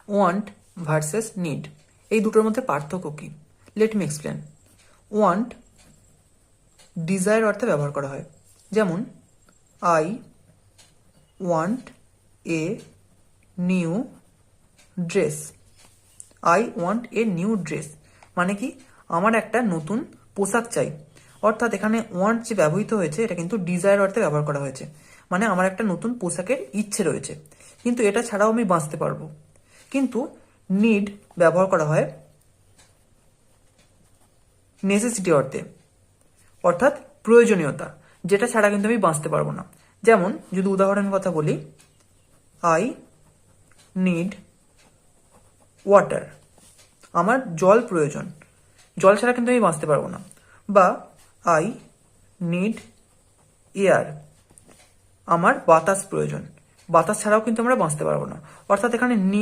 Want versus need, এই দুটোর মধ্যে পার্থক্য কি? Let me explain. Want desire অর্থে ব্যবহার করা হয়, যেমন I want a new dress. I want a new dress মানে কি, আমার একটা নতুন পোশাক চাই। অর্থাৎ এখানে ওয়ান্ট যে ব্যবহৃত হয়েছে এটা কিন্তু ডিজায়ার অর্থে ব্যবহার করা হয়েছে, মানে আমার একটা নতুন পোশাকের ইচ্ছে রয়েছে, কিন্তু এটা ছাড়াও আমি বাঁচতে পারবো। কিন্তু নিড ব্যবহার করা হয় নেসেসিটি অর্থে, অর্থাৎ প্রয়োজনীয়তা, যেটা ছাড়া কিন্তু আমি বাঁচতে পারবো না। যেমন যদি উদাহরণের কথা বলি, আই নিড ওয়াটার, আমার জল প্রয়োজন, জল ছাড়া কিন্তু আমি বাঁচতে পারবো না। বা আই নিড এয়ার, আমার বাতাস প্রয়োজন, বাতাস ছাড়াও কিন্তু আমরা বাঁচতে পারবো না। অর্থাৎ এখানে